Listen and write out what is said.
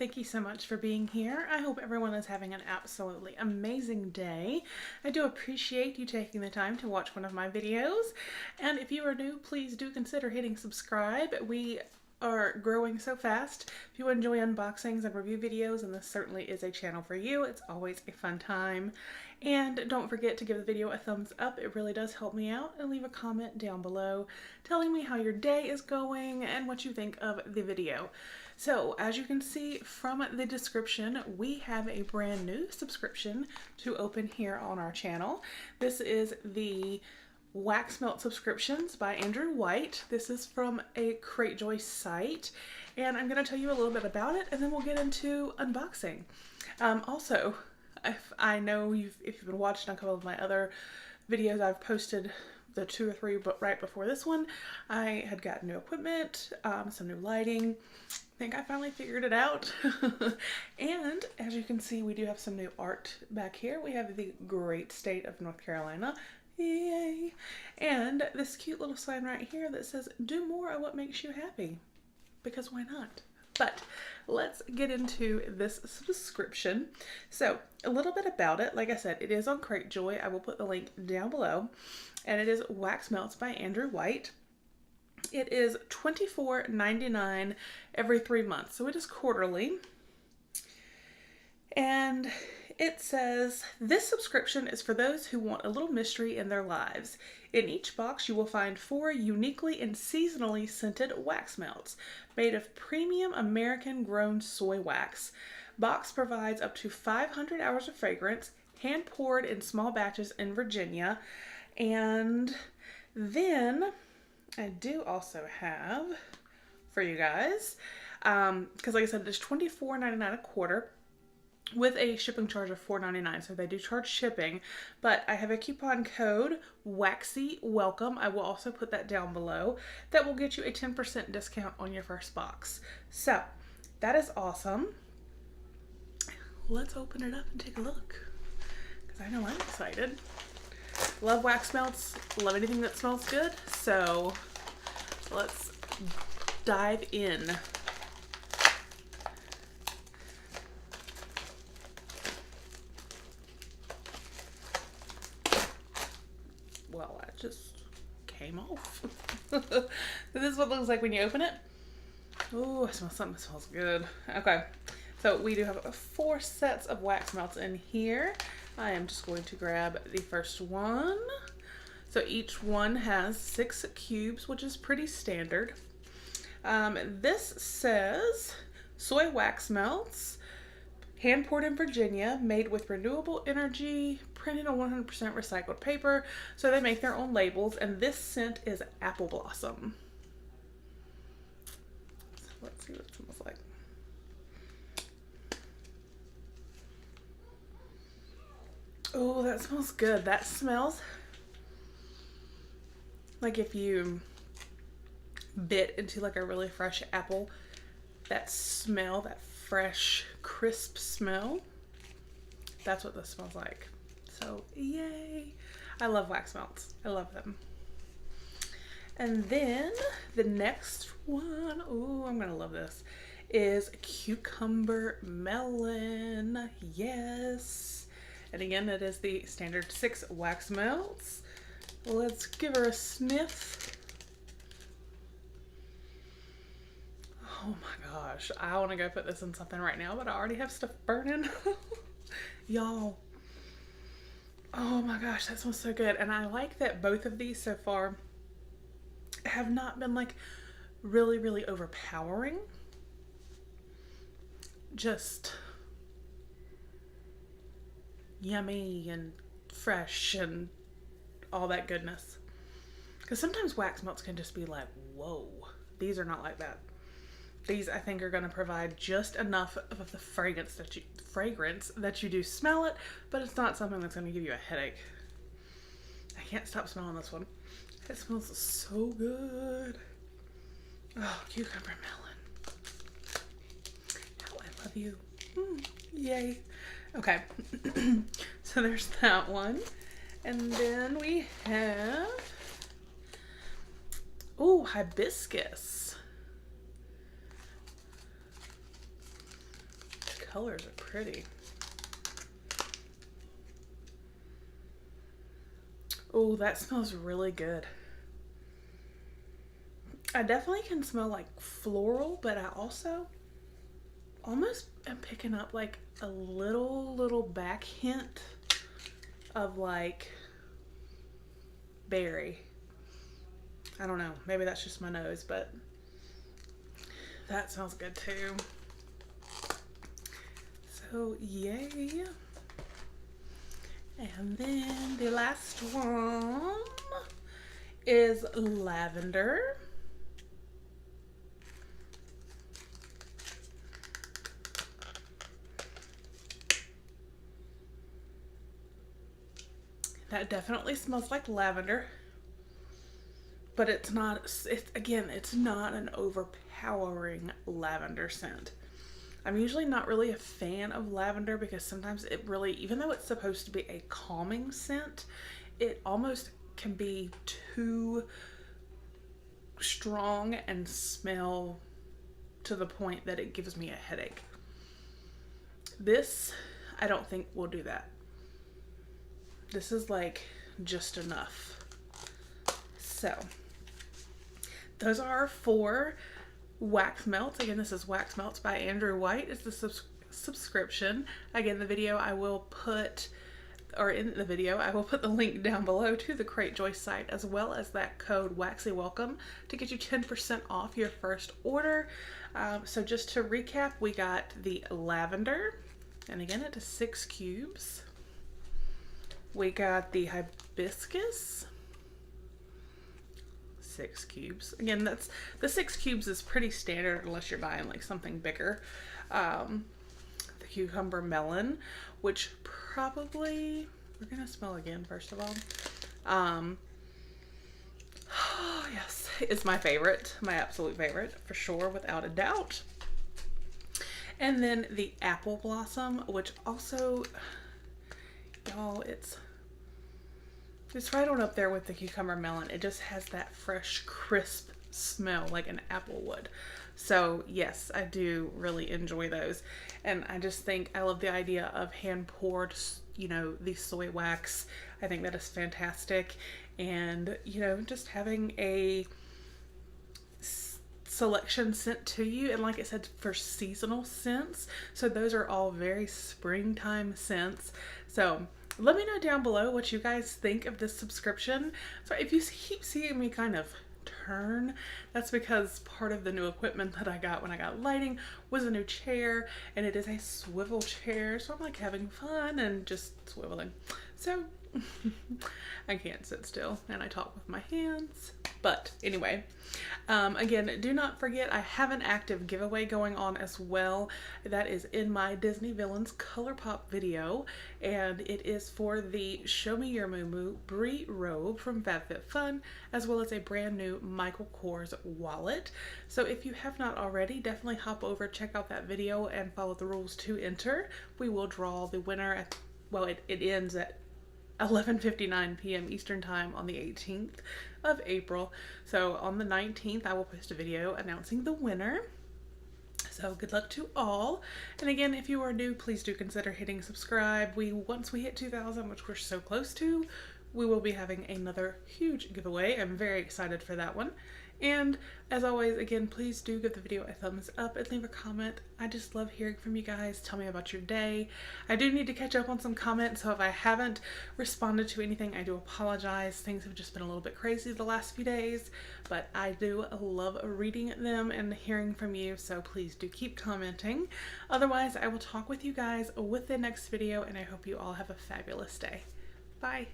Thank you so much for being here. I hope everyone is having an absolutely amazing day. I do appreciate you taking the time to watch one of my videos. And if you are new, please do consider hitting subscribe. We are growing so fast. If you enjoy unboxings and review videos, and this certainly is a channel for you, it's always a fun time. And don't forget to give the video a thumbs up. It really does help me out. And leave a comment down below telling me how your day is going and what you think of the video. So as you can see from the description, we have a brand new subscription to open here on our channel. This is the Wax Melt subscriptions by Andrew White. This is from a Cratejoy site, and I'm going to tell you a little bit about it, and then we'll get into unboxing. Also, if I know if you've been watching a couple of my other videos, I've posted the 2 or 3 but right before this one. I had gotten new equipment, some new lighting. I think I finally figured it out. And as you can see, we do have some new art back here. We have the great state of North Carolina. Yay! And this cute little sign right here that says, "Do more of what makes you happy." Because why not? But let's get into this subscription. So a little bit about it. Like I said, it is on Cratejoy. I will put the link down below. And it is Wax Melts by Andrew White. It is $24.99 every 3 months. So it is quarterly. And it says, "This subscription is for those who want a little mystery in their lives. In each box, you will find 4 uniquely and seasonally scented wax melts made of premium American-grown soy wax. Box provides up to 500 hours of fragrance, hand-poured in small batches in Virginia." And then I do also have for you guys, because like I said, it's $24.99 a quarter, with a shipping charge of $4.99, so they do charge shipping. But I have a coupon code Waxy Welcome. I will also put that down below. That will get you a 10% discount on your first box. So that is awesome. Let's open it up and take a look, because I know I'm excited. Love wax melts. Love anything that smells good. So let's dive in. Well, that just came off. This is what it looks like when you open it. Oh, I smell something that smells good. Okay, so we do have 4 sets of wax melts in here. I am just going to grab the first one. So each one has 6 cubes, which is pretty standard. This says soy wax melts, hand poured in Virginia, made with renewable energy, printed on 100% recycled paper. So they make their own labels, and this scent is apple blossom. So let's see what it smells like. Oh, that smells good. That smells like if you bit into like a really fresh apple. That smell, that fresh, crisp smell, that's what this smells like. So, yay. I love wax melts. I love them. And then the next one, oh, I'm gonna love this, is cucumber melon. Yes. And again, it is the standard 6 wax melts. Let's give her a sniff. Oh my gosh, I want to go put this in something right now, but I already have stuff burning. Y'all. Oh my gosh, that smells so good. And I like that both of these so far have not been like really, really overpowering. Just yummy and fresh and all that goodness. Because sometimes wax melts can just be like, whoa. These are not like that. These, I think, are going to provide just enough of the fragrance that you do smell it, but it's not something that's going to give you a headache. I can't stop smelling this one. It smells so good. Oh, cucumber melon. How I love you. Yay. Okay. So there's that one. And then we have, oh, hibiscus. colors are pretty. Oh, that smells really good. I definitely can smell like floral, but I also almost am picking up like a little back hint of like berry. I don't know, maybe that's just my nose, but that smells good too. So yay. And then the last one is lavender. That definitely smells like lavender, but it's not, it's not an overpowering lavender scent. I'm usually not really a fan of lavender because sometimes it really, even though it's supposed to be a calming scent, it almost can be too strong and smell to the point that it gives me a headache. This, I don't think will do that. This is like just enough. So those are our 4 wax melts. Again, this is Wax Melts by Andrew White. It's the subscription. Again, the video I will put, or in the video, I will put the link down below to the Crate Joy site, as well as that code Waxy Welcome to get you 10% off your first order. So just to recap, we got the lavender, and again, it is 6 cubes. We got the hibiscus, 6 cubes. Again, that's the 6 cubes is pretty standard unless you're buying like something bigger. The cucumber melon, which probably we're gonna smell again first of all. Oh, yes, it's my favorite, my absolute favorite for sure, without a doubt. And then the apple blossom, which also, y'all, it's right on up there with the cucumber melon. It just has that fresh, crisp smell like an apple would. So yes, I do really enjoy those. And I just think I love the idea of hand poured, you know, the soy wax. I think that is fantastic. And, you know, just having a selection sent to you, and like I said, for seasonal scents. So those are all very springtime scents. So let me know down below what you guys think of this subscription. So if you keep seeing me kind of turn, that's because part of the new equipment that I got when I got lighting was a new chair, and it is a swivel chair, so I'm like having fun and just swiveling. So I can't sit still and I talk with my hands. But anyway, again, do not forget I have an active giveaway going on as well. That is in my Disney Villains ColourPop video, and it is for the Show Me Your Moo Moo Brie robe from FabFitFun, as well as a brand new Michael Kors wallet. So if you have not already, definitely hop over, check out that video, and follow the rules to enter. We will draw the winner at, well, it ends at 11:59 p.m. Eastern Time on the 18th of April. So on the 19th, I will post a video announcing the winner. So good luck to all. And again, if you are new, please do consider hitting subscribe. Once we hit 2,000, which we're so close to, we will be having another huge giveaway. I'm very excited for that one. And as always, again, please do give the video a thumbs up and leave a comment. I just love hearing from you guys. Tell me about your day. I do need to catch up on some comments, so if I haven't responded to anything, I do apologize. Things have just been a little bit crazy the last few days, but I do love reading them and hearing from you, so please do keep commenting. Otherwise, I will talk with you guys with the next video, and I hope you all have a fabulous day. Bye.